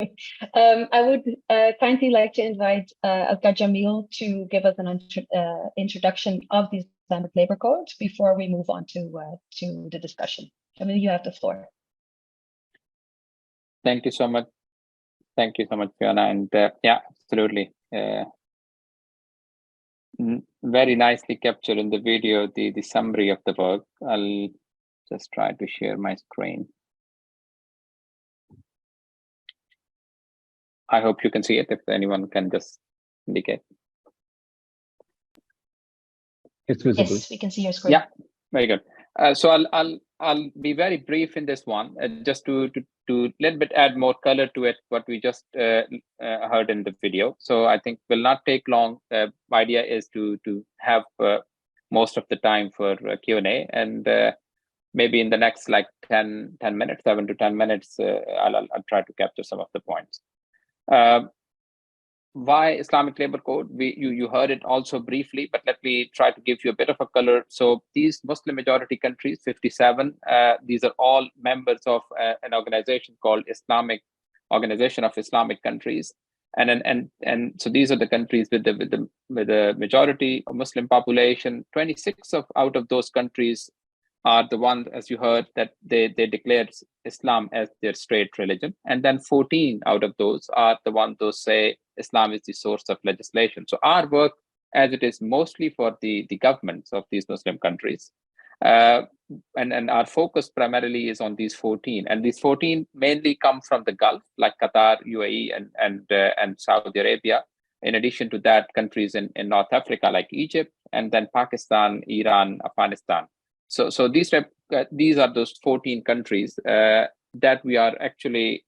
I would kindly like to invite Asghar Jameel to give us an introduction of the Islamic Labour Code before we move on to the discussion. Jameel, you have the floor. Thank you so much. Thank you so much, Fiona. And yeah, absolutely. Very nicely captured in the video, the summary of the work. I'll just try to share my screen. I hope you can see it, if anyone can just indicate. It's visible. Yes, we can see your screen. Yeah, very good. So I'll be very brief in this one, just to little bit add more color to it, what we just heard in the video. So I think will not take long. Idea is to have most of the time for Q&A, and maybe in the next like 10 minutes, 7 to 10 minutes, I'll try to capture some of the points. Why Islamic Labour Code? You heard it also briefly, but let me try to give you a bit of a color. So these Muslim majority countries, 57, these are all members of an organization called Islamic Organization of Islamic Countries, and so these are the countries with the majority of Muslim population. 26 out of those countries are the ones, as you heard, that they declared Islam as their state religion. And then 14 out of those are the ones who say Islam is the source of legislation. So our work, as it is mostly for the governments of these Muslim countries, and our focus primarily is on these 14. And these 14 mainly come from the Gulf, like Qatar, UAE, and Saudi Arabia. In addition to that, countries in North Africa, like Egypt, and then Pakistan, Iran, Afghanistan. So these are those 14 countries that we are actually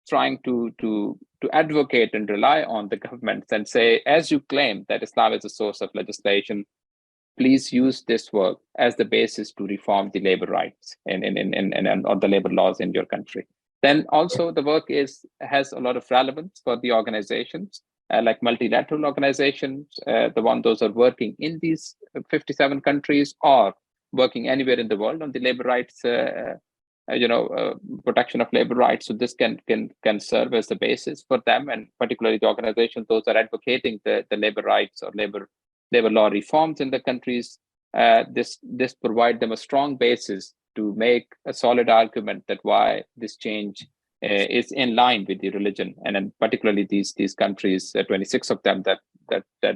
trying to advocate and rely on the governments and say, as you claim that Islam is a source of legislation, please use this work as the basis to reform the labor rights and or the labor laws in your country. Then also the work has a lot of relevance for the organizations, like multilateral organizations, those are working in these 57 countries or working anywhere in the world on the labor rights, protection of labor rights. So this can serve as the basis for them, and particularly the organizations those are advocating the labor rights or labor law reforms in the countries. This provide them a strong basis to make a solid argument that why this change is in line with the religion, and then particularly these countries, 26 of them that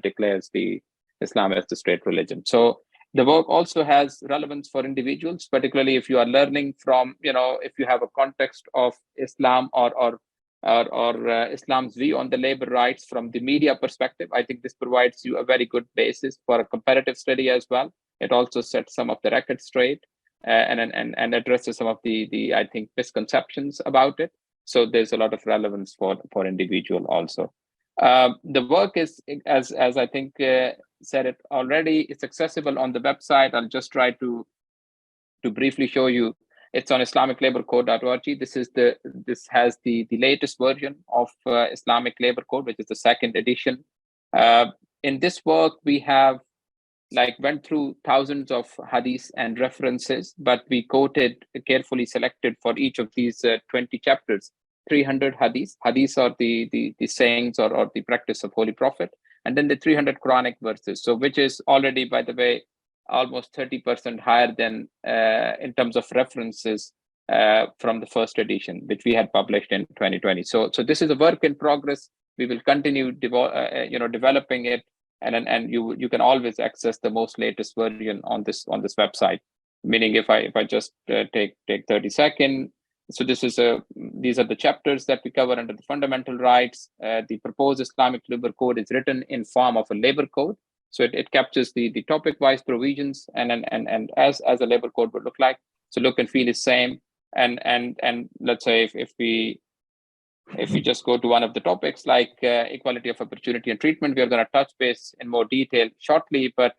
declares the Islam as the state religion. So the work also has relevance for individuals, particularly if you are learning from, if you have a context of Islam or Islam's view on the labor rights from the media perspective. I think this provides you a very good basis for a comparative study as well. It also sets some of the record straight and addresses some of the I think misconceptions about it. So there's a lot of relevance for individual also. The work is, as I think said it already, it's accessible on the website. I'll just try to briefly show you. It's on islamiclaborcode.org. This has the latest version of Islamic Labour Code, which is the second edition. In this work, we have went through thousands of hadiths and references, but we quoted, carefully selected for each of these 20 chapters, 300 hadiths. Hadiths are the sayings or the practice of Holy Prophet, and then the 300 Quranic verses. So which is already, by the way, almost 30% higher than in terms of references from the first edition, which we had published in 2020. So this is a work in progress. We will continue developing it, and you can always access the most latest version on this website. Meaning, if I just take 30 seconds. So these are the chapters that we cover under the fundamental rights. The proposed Islamic Labour Code is written in form of a labor code. So it captures the topic-wise provisions and as a labor code would look like. So look and feel is same. And let's say if we just go to one of the topics like equality of opportunity and treatment, we are going to touch base in more detail shortly. But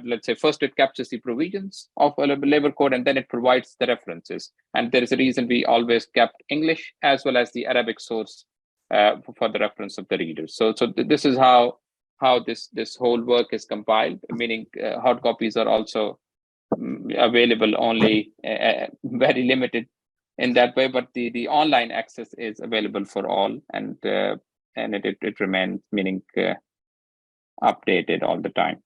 let's say first it captures the provisions of a labor code, and then it provides the references. And there is a reason we always kept English as well as the Arabic source for the reference of the readers. So this is how this whole work is compiled, meaning hard copies are also available, only very limited in that way, but the online access is available for all, and it remains, meaning updated all the time.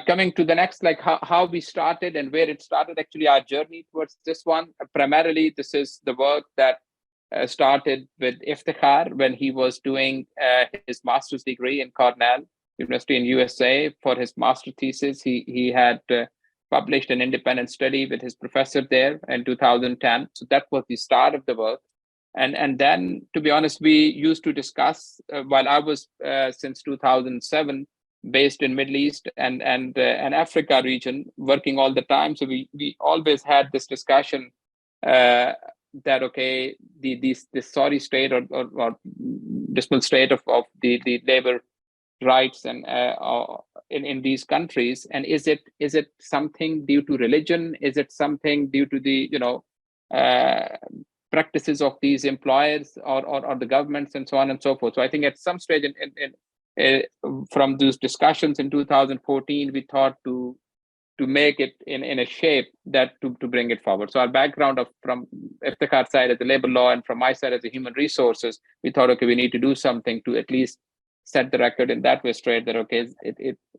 Coming to the next, like how we started and where it started, actually our journey towards this one, primarily this is the work that started with Iftikhar when he was doing his master's degree in Cornell University in USA. For his master thesis, he had published an independent study with his professor there in 2010. So that was the start of the work. And then, to be honest, we used to discuss while I was since 2007 based in Middle East and Africa region, working all the time. So we always had this discussion that okay, this sorry state or dismal state of the labor rights and in these countries, and is it something due to religion? Is it something due to the practices of these employers or the governments and so on and so forth? So I think at some stage from those discussions in 2014, we thought to make it in a shape that to bring it forward. So our background from Iftikhar's side as the labor law and from my side as the human resources, we thought, okay, we need to do something to at least set the record in that way straight, that okay,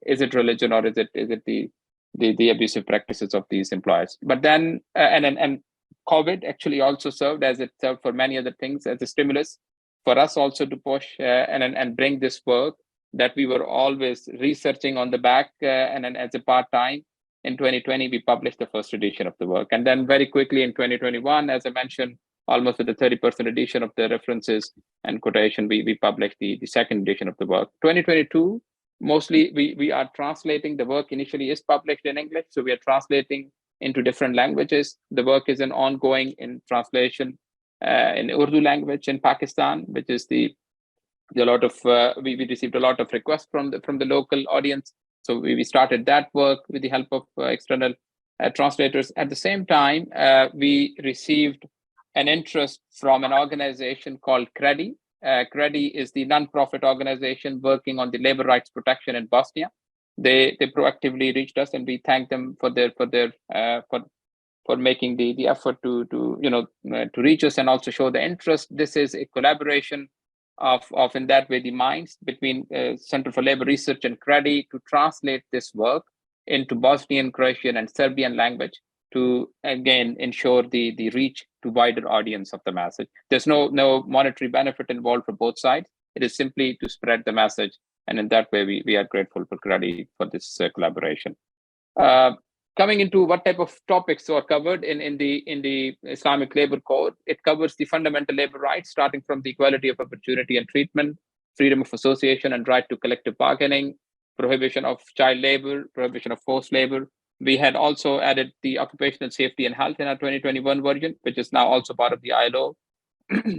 is it religion or is it the abusive practices of these employers? But then and COVID actually also served as it served for many other things as a stimulus for us also to push and bring this work that we were always researching on the back and as a part-time. In 2020, we published the first edition of the work. And then very quickly in 2021, as I mentioned, almost with the 30% edition of the references and quotation, we published the second edition of the work. 2022, mostly we are translating. The work initially is published in English, so we are translating into different languages. The work is an ongoing in translation in Urdu language in Pakistan, which is we received a lot of requests from the local audience. So we started that work with the help of external translators. At the same time, we received an interest from an organization called CREDI. CREDI is the non-profit organization working on the labor rights protection in Bosnia. They proactively reached us, and we thank them for making the effort to reach us and also show the interest. This is a collaboration of in that way the minds between Center for Labor Research and CREDI to translate this work into Bosnian, Croatian, and Serbian language to again ensure the reach to wider audience of the message. There's no monetary benefit involved for both sides. It is simply to spread the message, and in that way we are grateful for CREDI for this collaboration. Coming into what type of topics are covered in the Islamic Labour Code, it covers the fundamental labor rights, starting from the equality of opportunity and treatment, freedom of association and right to collective bargaining, prohibition of child labor, prohibition of forced labor. We had also added the occupational safety and health in our 2021 version, which is now also part of the ILO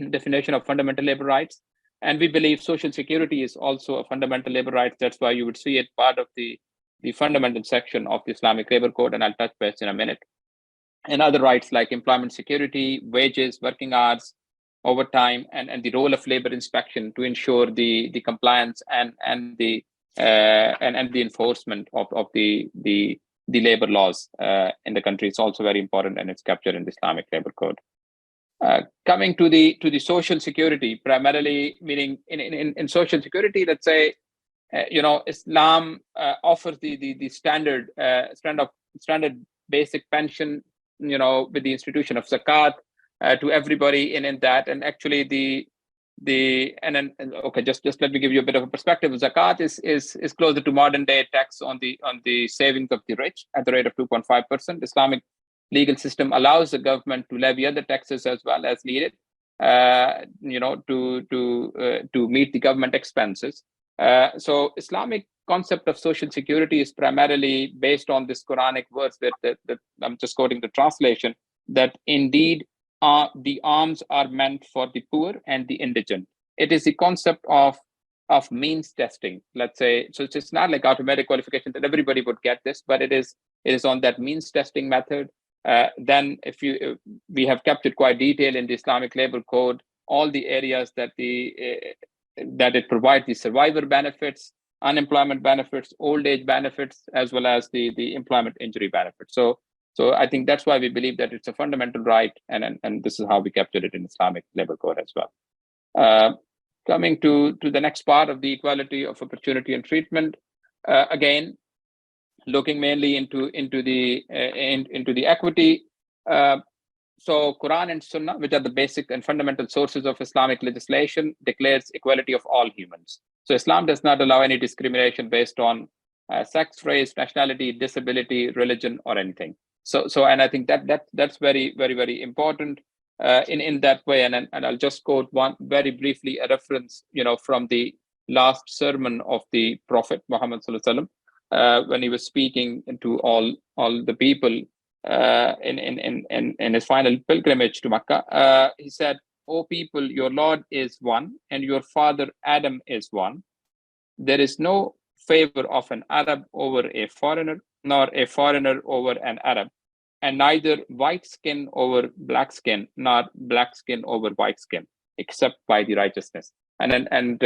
definition of fundamental labor rights. And we believe social security is also a fundamental labor right. That's why you would see it part of the fundamental section of the Islamic Labour Code, and I'll touch base in a minute. And other rights like employment security, wages, working hours, overtime, and the role of labor inspection to ensure the compliance and the enforcement of the labor laws in the country. It's also very important, and it's captured in the Islamic Labour Code. Coming to the social security, primarily meaning in social security, let's say, Islam offers the standard basic pension, with the institution of zakat to everybody in that. And actually just let me give you a bit of a perspective. Zakat is closer to modern day tax on the savings of the rich at the rate of 2.5%. Islamic legal system allows the government to levy other taxes as well as needed, to meet the government expenses. So Islamic concept of social security is primarily based on this Quranic verse that I'm just quoting the translation, that indeed the alms are meant for the poor and the indigent. It is the concept of means testing, let's say. So it's not like automatic qualification that everybody would get this, but it is on that means testing method. Then we have kept it quite detailed in the Islamic Labour Code, all the areas that it provides the survivor benefits, unemployment benefits, old age benefits, as well as the employment injury benefits. So So I think that's why we believe that it's a fundamental right, and this is how we captured it in Islamic Labour Code as well. Coming to the next part of the equality of opportunity and treatment, again, looking mainly into the equity. So Quran and Sunnah, which are the basic and fundamental sources of Islamic legislation, declares equality of all humans. So Islam does not allow any discrimination based on sex, race, nationality, disability, religion, or anything. So and I think that's very, very, very important in that way. And I'll just quote one very briefly, a reference, from the last sermon of the Prophet Muhammad Sallallahu Alaihi Wasallam, when he was speaking to all the people in his final pilgrimage to Makkah. He said, "O people, your Lord is one, and your father Adam is one. There is no favor of an Arab over a foreigner, nor a foreigner over an Arab, and neither white skin over black skin, nor black skin over white skin, except by the righteousness." And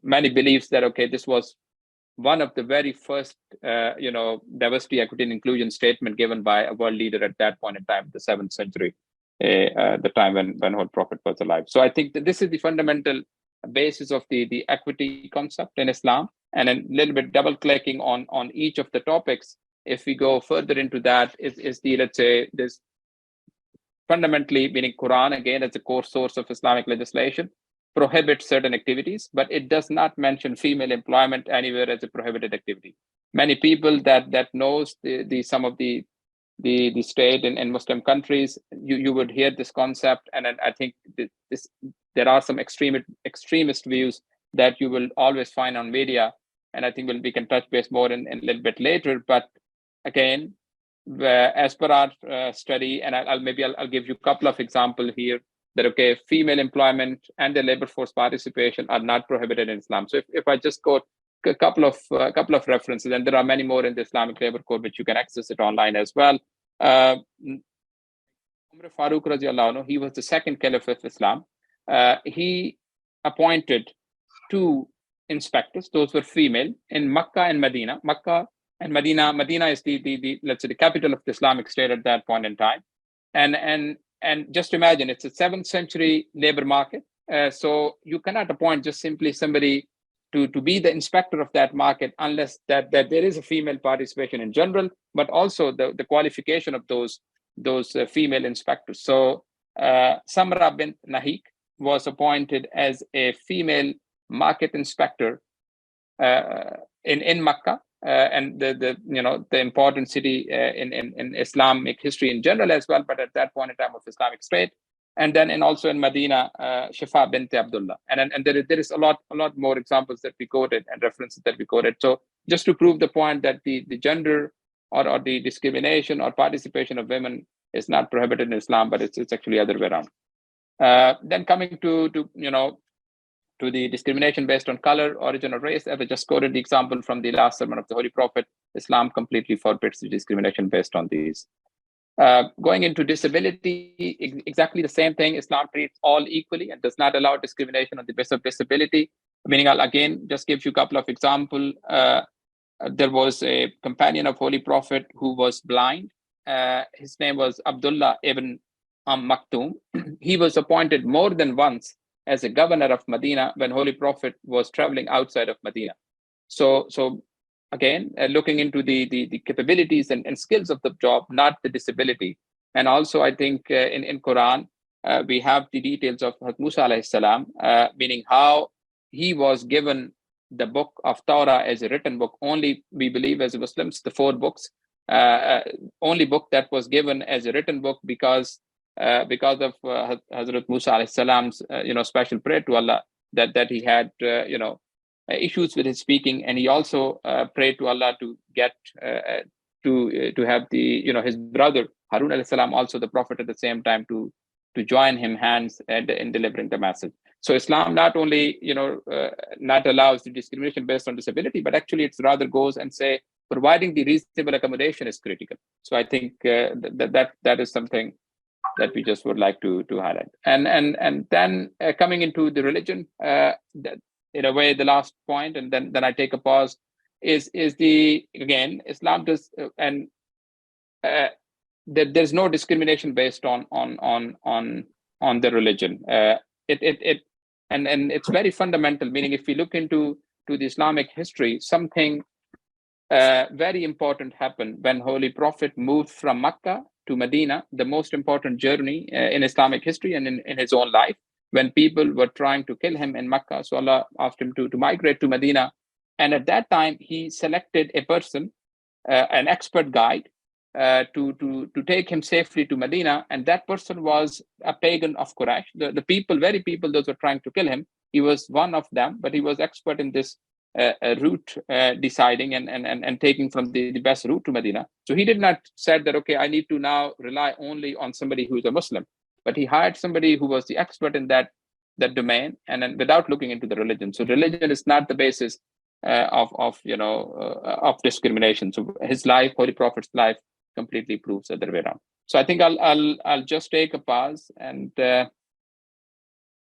many believes that, okay, this was one of the very first, diversity, equity, and inclusion statement given by a world leader at that point in time, the 7th century, the time when Holy Prophet was alive. So I think that this is the fundamental basis of the equity concept in Islam. And a little bit double clicking on each of the topics, if we go further into that, is the, let's say, this fundamentally, meaning Quran, again, as a core source of Islamic legislation, prohibits certain activities, but it does not mention female employment anywhere as a prohibited activity. Many people that knows the some of the state in Muslim countries, you would hear this concept, and I think there are some extremist views that you will always find on media, and I think we can touch base more in a little bit later. But again, as per our study, and I'll give you a couple of examples here, that okay, female employment and the labor force participation are not prohibited in Islam. So if I just quote a couple of references, and there are many more in the Islamic Labour Code, which you can access it online as well. Umar Farooq radiallahu anhu, he was the second caliph of Islam. He appointed 2 inspectors; those were female, in Makkah and Medina. Makkah and Medina is the let's say the capital of the Islamic State at that point in time, and just imagine, it's a 7th century labor market. So you cannot appoint just simply somebody to be the inspector of that market unless that there is a female participation in general, but also the qualification of those female inspectors. So Samra bint Nahik was appointed as a female market inspector in Makkah, and the important city in Islamic history in general as well, but at that point in time of Islamic State. And then also in Medina, Shifa bint Abdullah, and there is a lot more examples that we quoted and references that we quoted. So just to prove the point that the gender or the discrimination or participation of women is not prohibited in Islam, but it's actually other way around. Then coming to the discrimination based on color, origin, or race, as I just quoted the example from the last sermon of the Holy Prophet, Islam completely forbids the discrimination based on these. Going into disability, exactly the same thing. Islam treats all equally and does not allow discrimination on the basis of disability. Meaning, I'll again just give you a couple of examples. There was a companion of Holy Prophet who was blind. His name was Abdullah ibn Maktoum. He was appointed more than once as a governor of Medina when Holy Prophet was traveling outside of Medina. So again, looking into the capabilities and skills of the job, not the disability. And also, I think in Quran, we have the details of Musa alayhi salam, meaning how he was given the book of Torah as a written book. Only, we believe as Muslims, the 4 books, only book that was given as a written book because of Hazrat Musa alayhi salam's special prayer to Allah that he had issues with his speaking, and he also prayed to Allah to get to have the his brother Harun alayhi salam, also the Prophet at the same time, to join him hands in delivering the message. So Islam not only not allows the discrimination based on disability, but actually it's rather goes and say providing the reasonable accommodation is critical. So I think that is something that we just would like to highlight. And then coming into the religion, in a way, the last point, and then I take a pause, is the, again, Islam does, and there's no discrimination based on the religion. And it's very fundamental. Meaning, if we look into the Islamic history, something very important happened when Holy Prophet moved from Mecca to Medina, the most important journey in Islamic history and in his own life, when people were trying to kill him in Mecca. So Allah asked him to migrate to Medina. And at that time, he selected a person, an expert guide, to take him safely to Medina. And that person was a pagan of Quraysh. The very people, those who were trying to kill him, he was one of them, but he was expert in this route, deciding and taking from the best route to Medina. So he did not say that, okay, I need to now rely only on somebody who is a Muslim, but he hired somebody who was the expert in that domain, and then without looking into the religion. So religion is not the basis of discrimination. So his life, Holy Prophet's life, completely proves the other way around. So I think I'll just take a pause and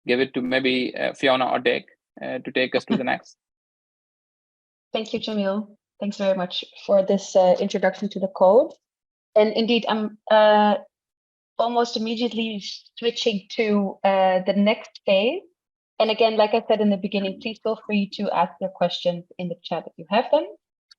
give it to maybe Fiona or Dick to take us to the next. Thank you, Jameel. Thanks very much for this introduction to the code. And indeed, I'm almost immediately switching to the next phase. And again, like I said in the beginning, please feel free to ask your questions in the chat if you have them.